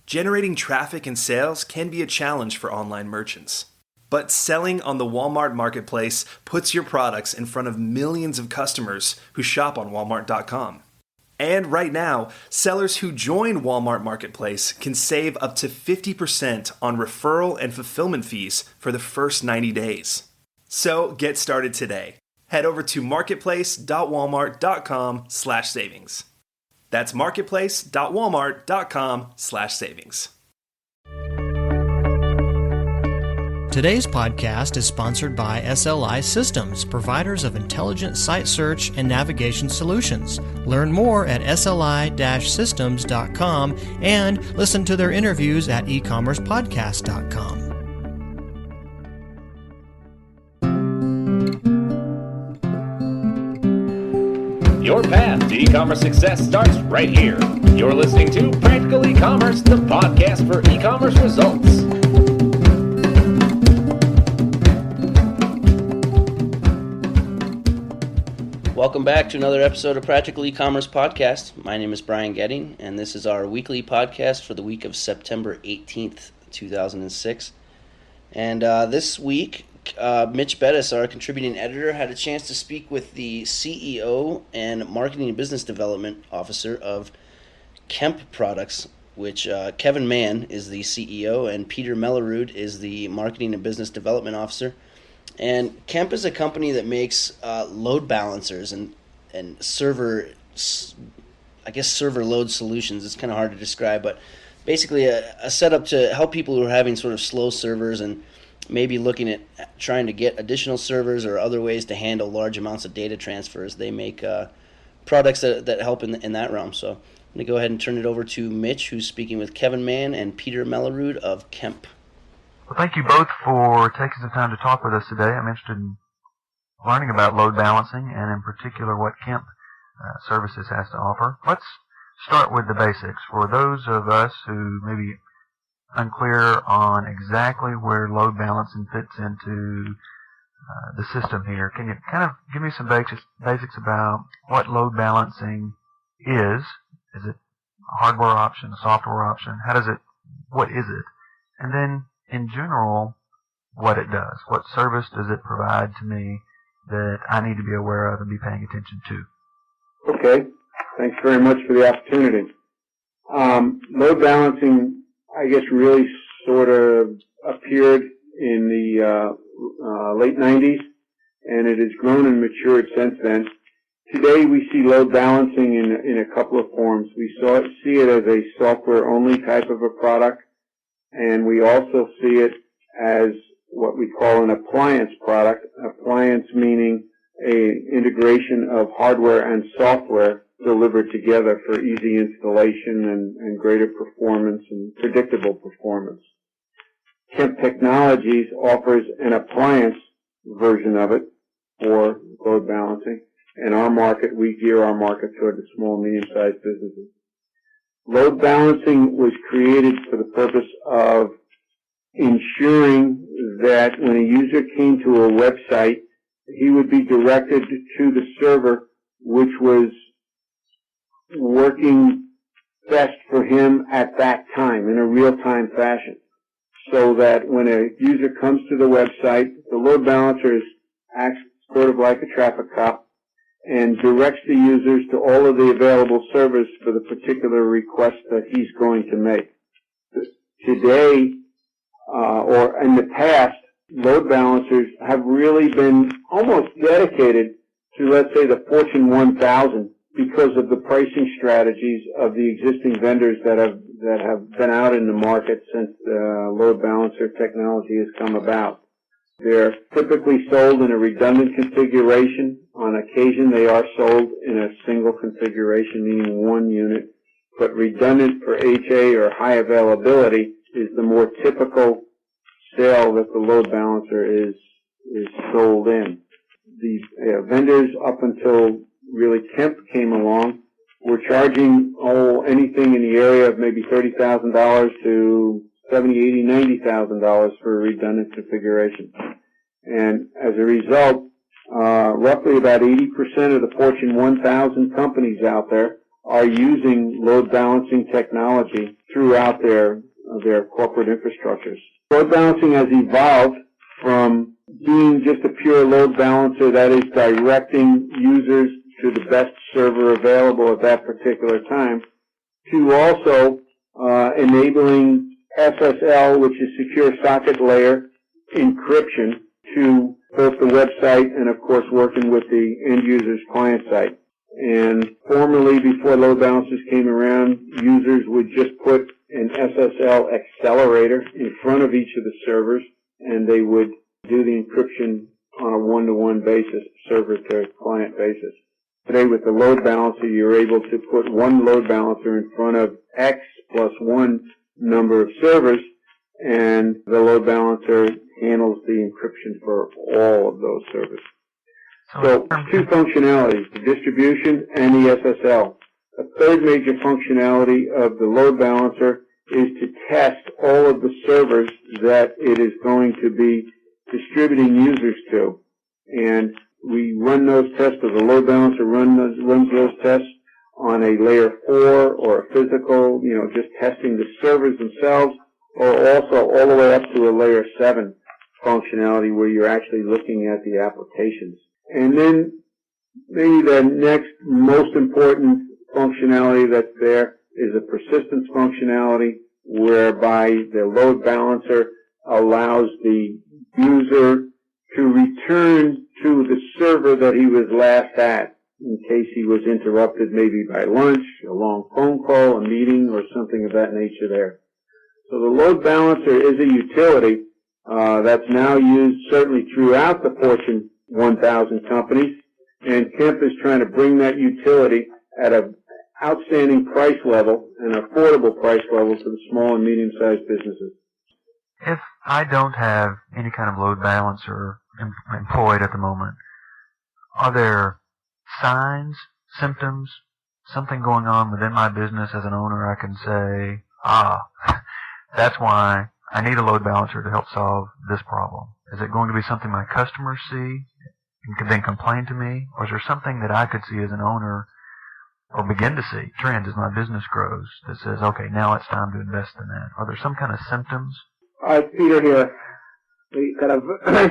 Generating traffic and sales can be a challenge for online merchants. But selling on the Walmart Marketplace puts your products in front of millions of customers who shop on Walmart.com. And right now, sellers who join Walmart Marketplace can save up to 50% on referral and fulfillment fees for the first 90 days. So get started today. Head over to marketplace.walmart.com/savings. That's marketplace.walmart.com/savings. Today's podcast is sponsored by SLI Systems, providers of intelligent site search and navigation solutions. Learn more at sli-systems.com and listen to their interviews at ecommercepodcast.com. Your path to e-commerce success starts right here. You're listening to Practical E-commerce, the podcast for e-commerce results. Welcome back to another episode of Practical E-commerce Podcast. My name is Brian Getting, and this is our weekly podcast for the week of September 18th, 2006. And this week, Mitch Bettis, our contributing editor, had a chance to speak with the CEO and Marketing and Business Development Officer of KEMP Products, which Kevin Mahon is the CEO and Peter Melerud is the Marketing and Business Development Officer. And KEMP is a company that makes load balancers and server load solutions. It's kind of hard to describe, but basically a setup to help people who are having sort of slow servers and maybe looking at trying to get additional servers or other ways to handle large amounts of data transfers. They make products that help in that realm. So I'm going to go ahead and turn it over to Mitch, who's speaking with Kevin Mahon and Peter Melerud of KEMP. Well, thank you both for taking some time to talk with us today. I'm interested in learning about load balancing and in particular what KEMP Services has to offer. Let's start with the basics. For those of us who may be unclear on exactly where load balancing fits into the system here, can you kind of give me some basics about what load balancing is? Is it a hardware option, a software option? What is it? And then in general, what it does. What service does it provide to me that I need to be aware of and be paying attention to? Okay. Thanks very much for the opportunity. Load balancing, I guess, really sort of appeared in the late 90s, and it has grown and matured since then. Today, we see load balancing in a couple of forms. We see it as a software-only type of a product, and we also see it as what we call an appliance product. Appliance meaning an integration of hardware and software delivered together for easy installation and greater performance and predictable performance. KEMP Technologies offers an appliance version of it for load balancing. In our market, we gear our market toward the small, medium-sized businesses. Load balancing was created for the purpose of ensuring that when a user came to a website, he would be directed to the server which was working best for him at that time in a real-time fashion. So that when a user comes to the website, the load balancer acts sort of like a traffic cop and directs the users to all of the available servers for the particular request that he's going to make. Today, or in the past, load balancers have really been almost dedicated to, let's say, the Fortune 1000 because of the pricing strategies of the existing vendors that have been out in the market since load balancer technology has come about. They're typically sold in a redundant configuration. On occasion, they are sold in a single configuration, meaning one unit. But redundant for HA or high availability is the more typical sale that the load balancer is sold in. The vendors, up until really KEMP came along, were charging anything in the area of maybe $30,000 to $70,000, $80,000, $90,000 for a redundant configuration. And as a result, roughly about 80% of the Fortune 1000 companies out there are using load balancing technology throughout their corporate infrastructures. Load balancing has evolved from being just a pure load balancer that is directing users to the best server available at that particular time, to also enabling SSL, which is Secure Socket Layer encryption, to both the website and, of course, working with the end user's client site. And formerly, before load balancers came around, users would just put an SSL accelerator in front of each of the servers, and they would do the encryption on a one-to-one basis, server-to-client basis. Today, with the load balancer, you're able to put one load balancer in front of X plus one number of servers, and the load balancer handles the encryption for all of those servers. So, two functionalities, the distribution and the SSL. A third major functionality of the load balancer is to test all of the servers that it is going to be distributing users to. And we run those tests, or the load balancer runs those tests on a layer 4 or a physical, just testing the servers themselves, or also all the way up to a layer 7 functionality where you're actually looking at the applications. And then maybe the next most important functionality that's there is a persistence functionality, whereby the load balancer allows the user to return to the server that he was last at, in case he was interrupted maybe by lunch, a long phone call, a meeting, or something of that nature there. So the load balancer is a utility that's now used certainly throughout the Fortune 1000 companies, and KEMP is trying to bring that utility at an outstanding price level, an affordable price level, to the small and medium-sized businesses. If I don't have any kind of load balancer employed at the moment, are there signs, symptoms, something going on within my business as an owner I can say, that's why I need a load balancer to help solve this problem? Is it going to be something my customers see and then complain to me? Or is there something that I could see as an owner or begin to see trends as my business grows that says, okay, now it's time to invest in that? Are there some kind of symptoms? Peter here. We kind of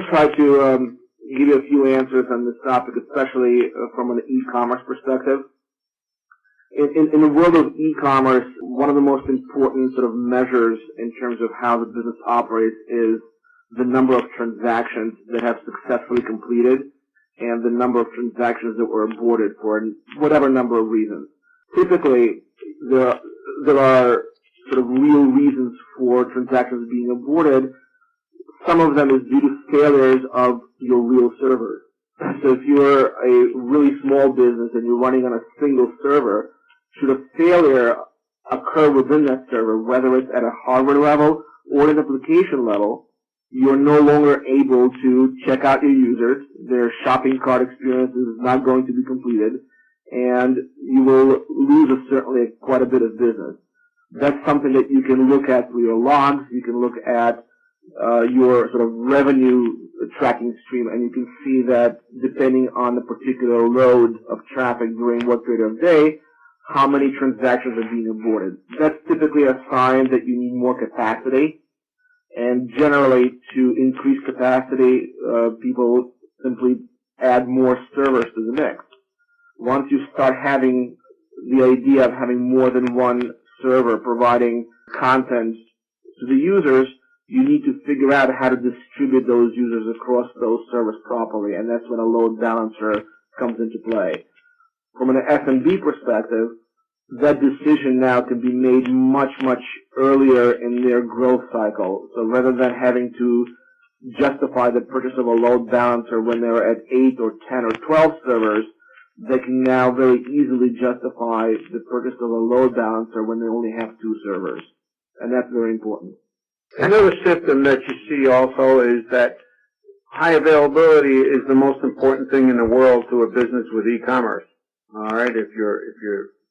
try to give you a few answers on this topic, especially from an e-commerce perspective. In the world of e-commerce, one of the most important sort of measures in terms of how the business operates is the number of transactions that have successfully completed and the number of transactions that were aborted for whatever number of reasons. Typically, there are sort of real reasons for transactions being aborted. Some of them is due to failures of your real servers. So if you're a really small business and you're running on a single server, should a failure occur within that server, whether it's at a hardware level or an application level, you're no longer able to check out your users. Their shopping cart experience is not going to be completed, and you will lose certainly quite a bit of business. That's something that you can look at through your logs. You can look at your sort of revenue tracking stream, and you can see that depending on the particular load of traffic during what period of day, how many transactions are being aborted. That's typically a sign that you need more capacity. And generally, to increase capacity, people simply add more servers to the mix. Once you start having the idea of having more than one server providing content to the users, you need to figure out how to distribute those users across those servers properly, and that's when a load balancer comes into play. From an SMB perspective, that decision now can be made much, much earlier in their growth cycle. So rather than having to justify the purchase of a load balancer when they're at 8 or 10 or 12 servers, they can now very easily justify the purchase of a load balancer when they only have 2 servers. And that's very important. Another symptom that you see also is that high availability is the most important thing in the world to a business with e-commerce. All right, if your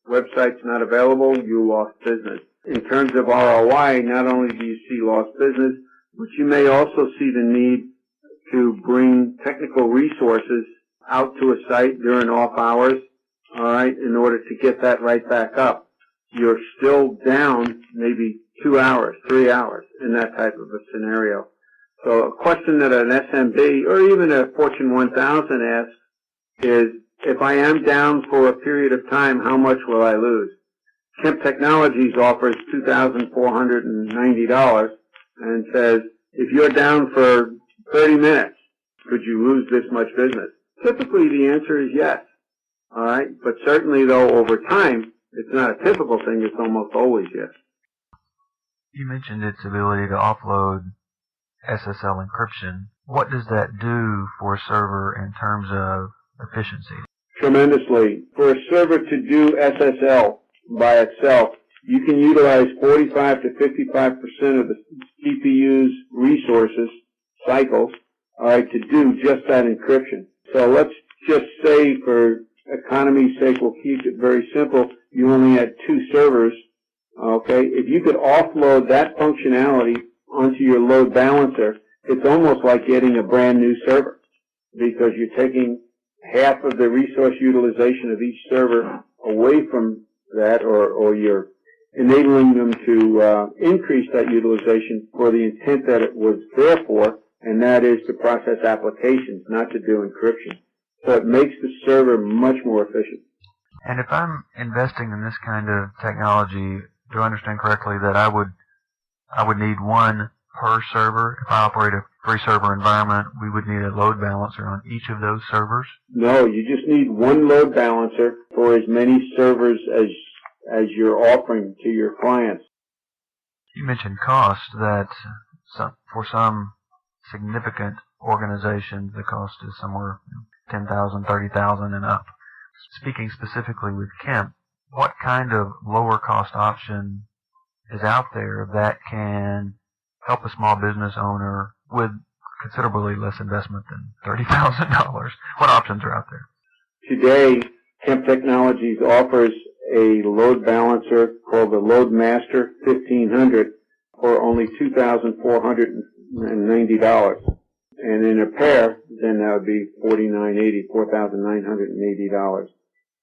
website's not available, you lost business. In terms of ROI, not only do you see lost business, but you may also see the need to bring technical resources out to a site during off hours all right, in order to get that right back up, you're still down maybe 2 hours, 3 hours in that type of a scenario. So a question that an SMB or even a Fortune 1000 asks is, if I am down for a period of time, how much will I lose? KEMP Technologies offers $2,490 and says, if you're down for 30 minutes, could you lose this much business? Typically the answer is yes. All right, but certainly though over time, it's not a typical thing, it's almost always yes. You mentioned its ability to offload SSL encryption. What does that do for a server in terms of efficiency? Tremendously. For a server to do SSL by itself, you can utilize 45 to 55% of the CPU's resources, cycles, all right, to do just that encryption. So let's just say, for economy's sake, we'll keep it very simple, you only had 2 servers, okay? If you could offload that functionality onto your load balancer, it's almost like getting a brand new server, because you're taking half of the resource utilization of each server away from that, or you're enabling them to increase that utilization for the intent that it was there for, and that is to process applications, not to do encryption. So it makes the server much more efficient. And if I'm investing in this kind of technology, do I understand correctly that I would need one per server? If I operate a 3-server environment, we would need a load balancer on each of those servers? No, you just need one load balancer for as many servers as you're offering to your clients. You mentioned cost, that for some significant organizations, the cost is somewhere $10,000, $30,000 and up. Speaking specifically with KEMP, what kind of lower cost option is out there that can help a small business owner with considerably less investment than $30,000? What options are out there? Today, KEMP Technologies offers a load balancer called the Loadmaster 1500 for only $2,490. And in a pair, then that would be $4,980.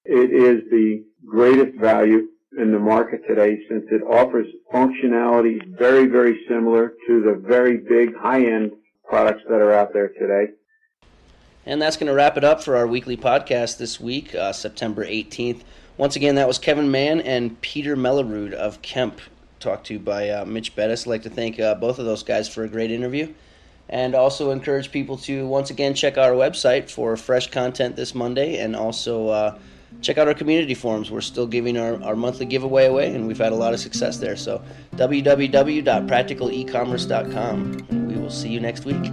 It is the greatest value in the market today, since it offers functionality very, very similar to the very big high-end products that are out there today. And that's going to wrap it up for our weekly podcast this week, September 18th. Once again, that was Kevin Mann and Peter Melerud of KEMP, talked to by Mitch Bettis. I'd like to thank both of those guys for a great interview, and also encourage people to once again check out our website for fresh content this Monday, and also check out our community forums. We're still giving our monthly giveaway away, and we've had a lot of success there. So www.practicalecommerce.com, and we will see you next week.